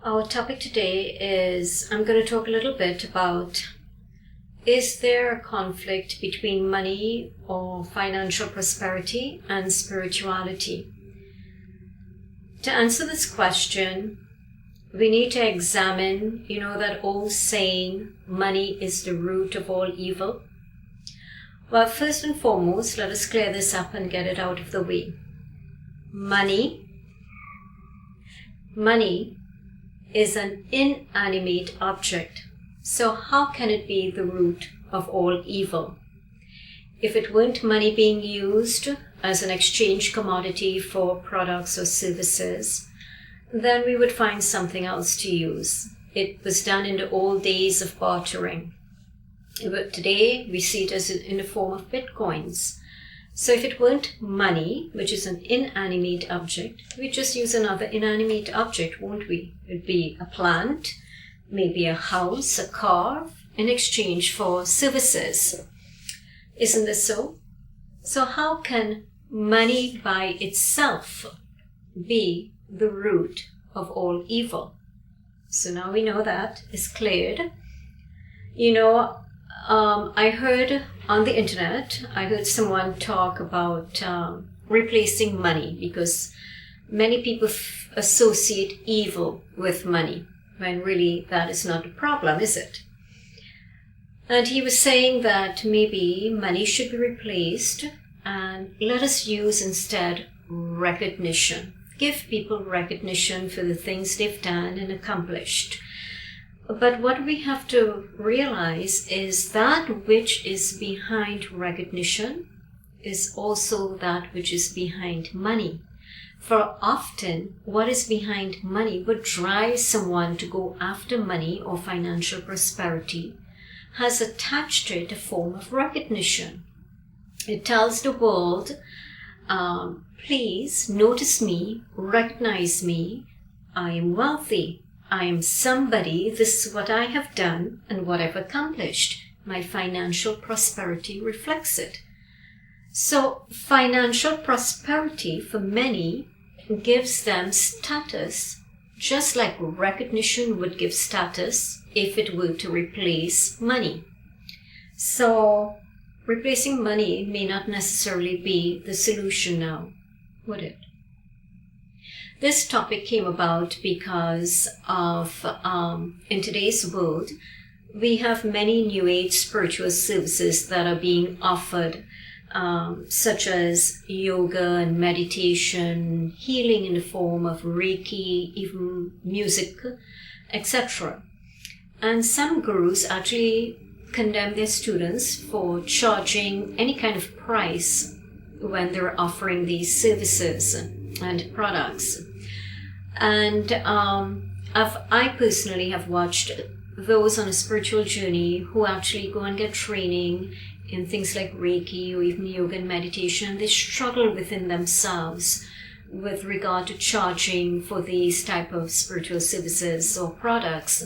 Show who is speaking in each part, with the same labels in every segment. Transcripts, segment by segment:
Speaker 1: Our topic today is I'm going to talk a little bit about, is there a conflict between money or financial prosperity and spirituality? To answer this question, we need to examine, that old saying, money is the root of all evil. Well, first and foremost, let us clear this up and get it out of the way. Money is an inanimate object. So how can it be the root of all evil? If it weren't money being used as an exchange commodity for products or services, then we would find something else to use. It was done in the old days of bartering. But today we see it as in the form of bitcoins. So if it weren't money, which is an inanimate object, we'd just use another inanimate object, won't we? It'd be a plant, maybe a house, a car, in exchange for services. Isn't this so? So how can money by itself be the root of all evil? So now we know that is cleared. I heard on the internet, I heard someone talk about replacing money because many people associate evil with money when really that is not a problem, is it? And he was saying that maybe money should be replaced and let us use instead recognition. Give people recognition for the things they've done and accomplished. But what we have to realize is that which is behind recognition is also that which is behind money. For often, what is behind money, what drives someone to go after money or financial prosperity, has attached to it a form of recognition. It tells the world, please notice me, recognize me, I am wealthy. I am somebody, this is what I have done and what I've accomplished. My financial prosperity reflects it. So financial prosperity for many gives them status, just like recognition would give status if it were to replace money. So replacing money may not necessarily be the solution now, would it? This topic came about because of, in today's world, we have many New Age spiritual services that are being offered, such as yoga and meditation, healing in the form of Reiki, even music, etc. And some gurus actually condemn their students for charging any kind of price when they're offering these services and products. And I personally have watched those on a spiritual journey who actually go and get training in things like Reiki or even yoga and meditation. They struggle within themselves with regard to charging for these type of spiritual services or products,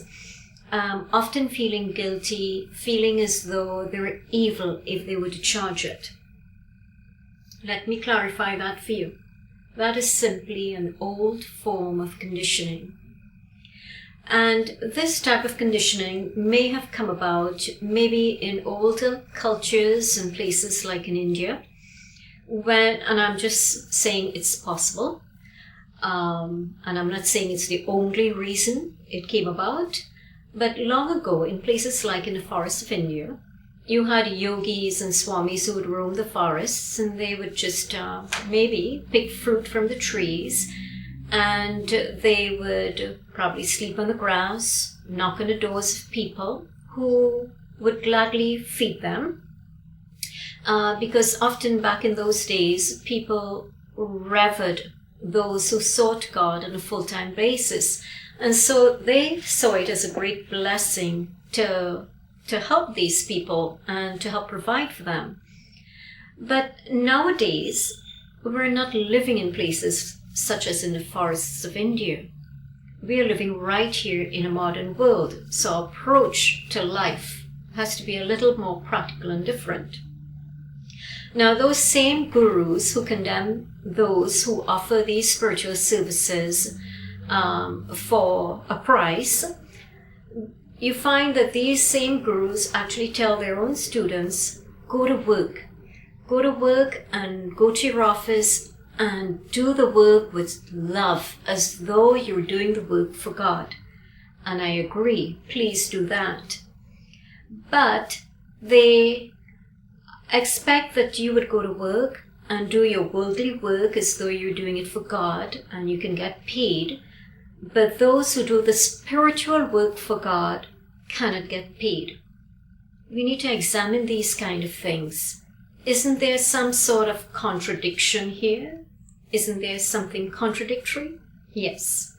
Speaker 1: often feeling guilty, feeling as though they're evil if they were to charge it. Let me clarify that for you. That is simply an old form of conditioning. And this type of conditioning may have come about maybe in older cultures and places like in India, and I'm just saying it's possible, and I'm not saying it's the only reason it came about, but long ago in places like in the forests of India, you had yogis and swamis who would roam the forests and they would just maybe pick fruit from the trees, and they would probably sleep on the grass, knock on the doors of people who would gladly feed them. Because often back in those days, people revered those who sought God on a full-time basis. And so they saw it as a great blessing to help these people and to help provide for them. But nowadays, we're not living in places such as in the forests of India. We are living right here in a modern world, so our approach to life has to be a little more practical and different. Now, those same gurus who condemn those who offer these spiritual services for a price, you find that these same gurus actually tell their own students, go to work. Go to work and go to your office and do the work with love, as though you're doing the work for God. And I agree, please do that. But they expect that you would go to work and do your worldly work as though you're doing it for God and you can get paid. But those who do the spiritual work for God cannot get paid. We need to examine these kind of things. Isn't there some sort of contradiction here? Isn't there something contradictory? Yes.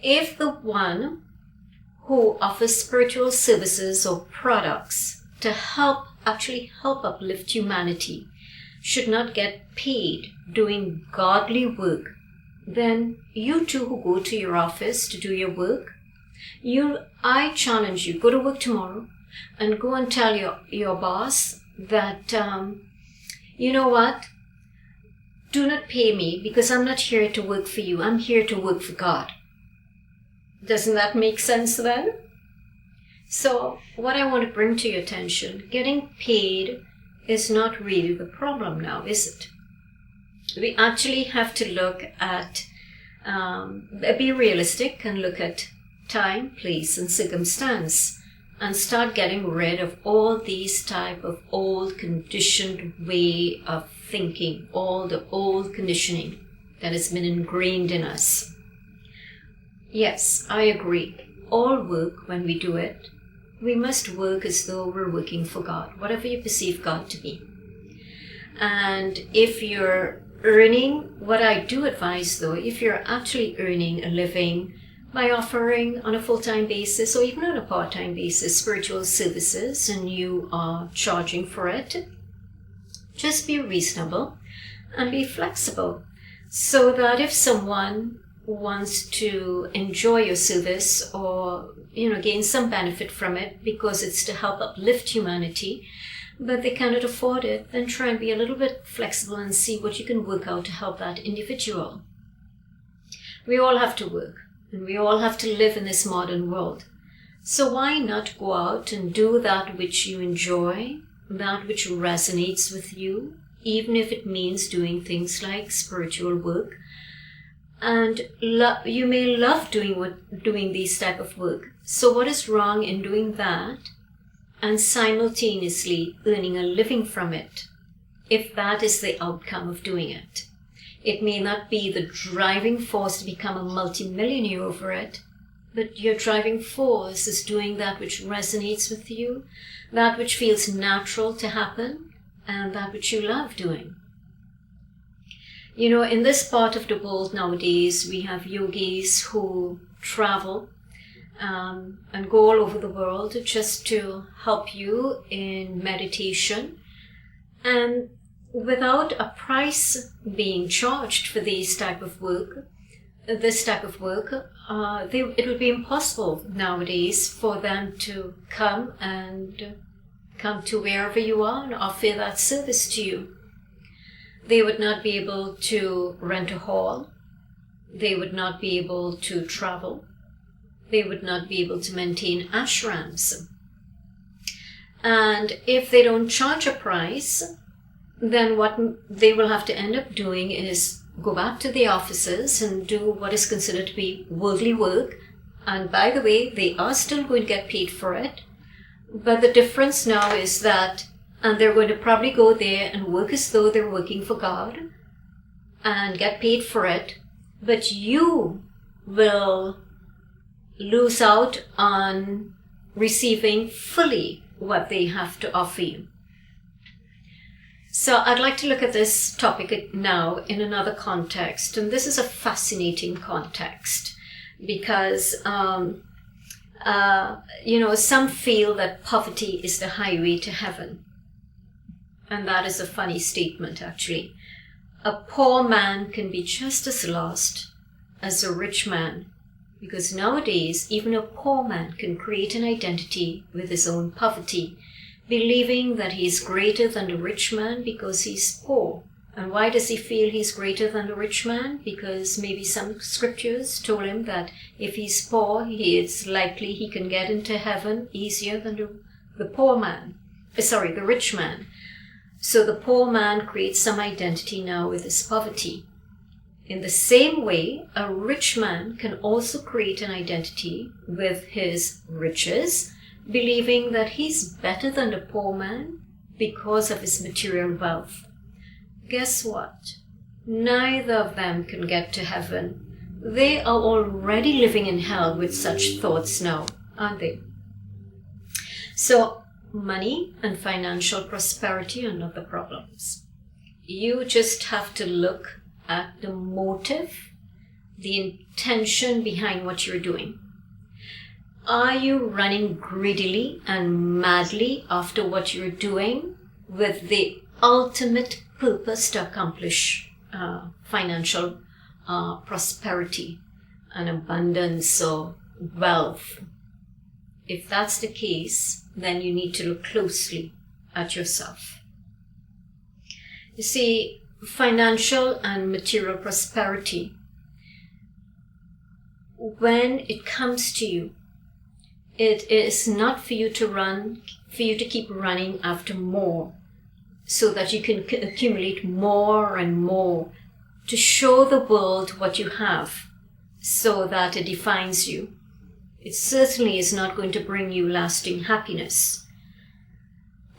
Speaker 1: If the one who offers spiritual services or products to actually help uplift humanity should not get paid doing godly work, then you too who go to your office to do your work, I challenge you, go to work tomorrow and go and tell your boss that, you know what, do not pay me because I'm not here to work for you, I'm here to work for God. Doesn't that make sense then? So what I want to bring to your attention, getting paid is not really the problem now, is it? We actually have to look at, be realistic and look at time, place, and circumstance and start getting rid of all these type of old conditioned way of thinking, all the old conditioning that has been ingrained in us. Yes, I agree. All work, when we do it, we must work as though we're working for God, whatever you perceive God to be. And if you're earning, what I do advise though, if you're actually earning a living by offering on a full-time basis or even on a part-time basis spiritual services and you are charging for it, just be reasonable and be flexible so that if someone wants to enjoy your service or gain some benefit from it because it's to help uplift humanity, but they cannot afford it, then try and be a little bit flexible and see what you can work out to help that individual. We all have to work and we all have to live in this modern world. So why not go out and do that which you enjoy, that which resonates with you, even if it means doing things like spiritual work. And you may love doing these type of work. So what is wrong in doing that and simultaneously earning a living from it, if that is the outcome of doing it? It may not be the driving force to become a multimillionaire over it, but your driving force is doing that which resonates with you, that which feels natural to happen, and that which you love doing. In this part of the world nowadays, we have yogis who travel and go all over the world just to help you in meditation. And without a price being charged for this type of work, it would be impossible nowadays for them to come to wherever you are and offer that service to you. They would not be able to rent a hall. They would not be able to travel. They would not be able to maintain ashrams. And if they don't charge a price, then what they will have to end up doing is go back to the offices and do what is considered to be worldly work. And by the way, they are still going to get paid for it. But the difference now is that and they're going to probably go there and work as though they're working for God and get paid for it. But you will lose out on receiving fully what they have to offer you. So I'd like to look at this topic now in another context. And this is a fascinating context because, some feel that poverty is the highway to heaven. And that is a funny statement, actually. A poor man can be just as lost as a rich man, because nowadays even a poor man can create an identity with his own poverty, believing that he is greater than a rich man because he's poor, And why does he feel he's greater than the rich man? Because maybe some scriptures told him that if he's poor, it's likely he can get into heaven easier than the rich man. So the poor man creates some identity now with his poverty. In the same way, a rich man can also create an identity with his riches, believing that he's better than the poor man because of his material wealth. Guess what? Neither of them can get to heaven. They are already living in hell with such thoughts now, aren't they? So, money and financial prosperity are not the problems. You just have to look at the motive, the intention behind what you're doing. Are you running greedily and madly after what you're doing with the ultimate purpose to accomplish financial prosperity and abundance or wealth? If that's the case, then you need to look closely at yourself. You see, financial and material prosperity, when it comes to you, it is not for you to keep running after more so that you can accumulate more and more to show the world what you have so that it defines you. It certainly is not going to bring you lasting happiness.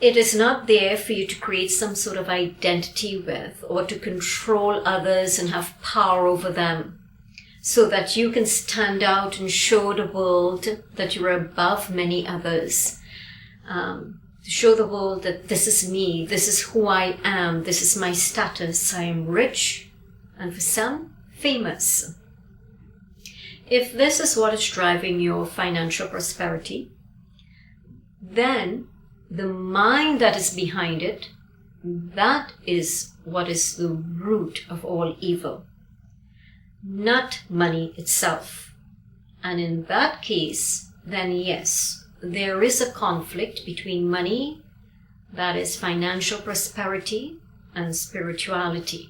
Speaker 1: It is not there for you to create some sort of identity with or to control others and have power over them so that you can stand out and show the world that you're above many others. To show the world that this is me, this is who I am, this is my status, I am rich, and for some, famous. If this is what is driving your financial prosperity, then the mind that is behind it, that is what is the root of all evil, not money itself. And in that case, then yes, there is a conflict between money, that is financial prosperity, and spirituality.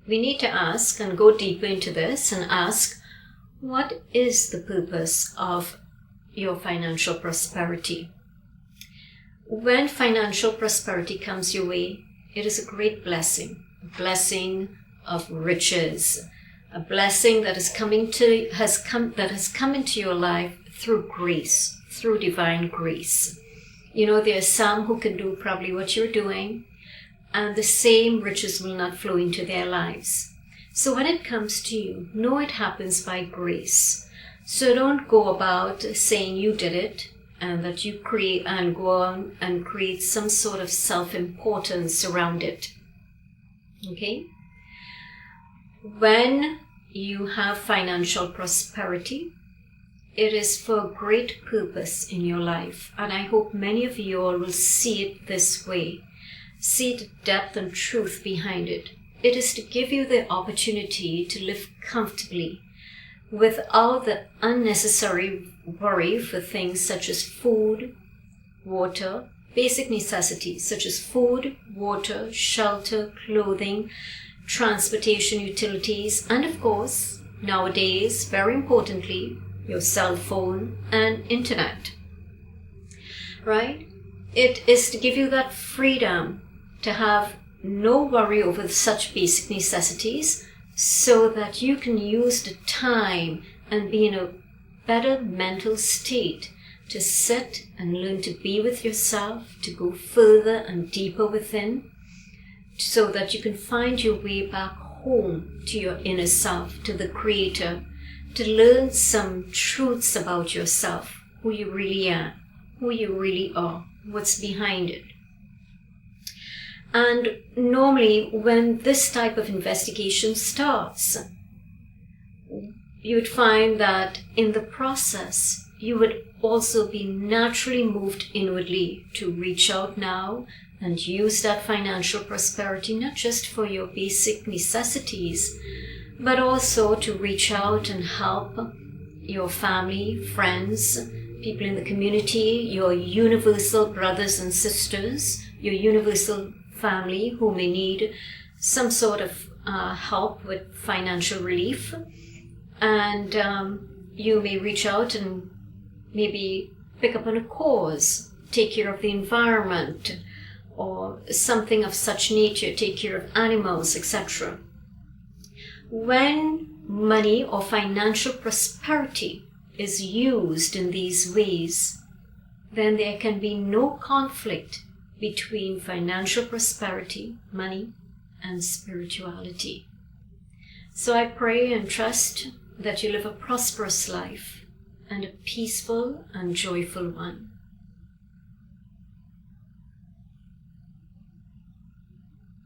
Speaker 1: We need to ask and go deeper into this and ask, what is the purpose of your financial prosperity? When financial prosperity comes your way, it is a great blessing, a blessing of riches, a blessing that has come into your life through grace, through divine grace. You know, there are some who can do probably what you're doing, and the same riches will not flow into their lives. So when it comes to you, know it happens by grace. So don't go about saying you did it and that you create and go on and create some sort of self-importance around it. Okay? When you have financial prosperity, it is for a great purpose in your life. And I hope many of you all will see it this way. See the depth and truth behind it. It is to give you the opportunity to live comfortably without the unnecessary worry for things such as food, water, basic necessities such as food, water, shelter, clothing, transportation, utilities, and of course, nowadays, very importantly, your cell phone and internet. Right? It is to give you that freedom to have no worry over such basic necessities so that you can use the time and be in a better mental state to sit and learn to be with yourself, to go further and deeper within, so that you can find your way back home to your inner self, to the Creator, to learn some truths about yourself, who you really are, who you really are, what's behind it. And normally when this type of investigation starts, you would find that in the process, you would also be naturally moved inwardly to reach out now and use that financial prosperity, not just for your basic necessities, but also to reach out and help your family, friends, people in the community, your universal brothers and sisters, your universal family who may need some sort of help with financial relief, and you may reach out and maybe pick up on a cause, take care of the environment, or something of such nature, take care of animals, etc. When money or financial prosperity is used in these ways, then there can be no conflict between financial prosperity, money, and spirituality. So I pray and trust that you live a prosperous life and a peaceful and joyful one.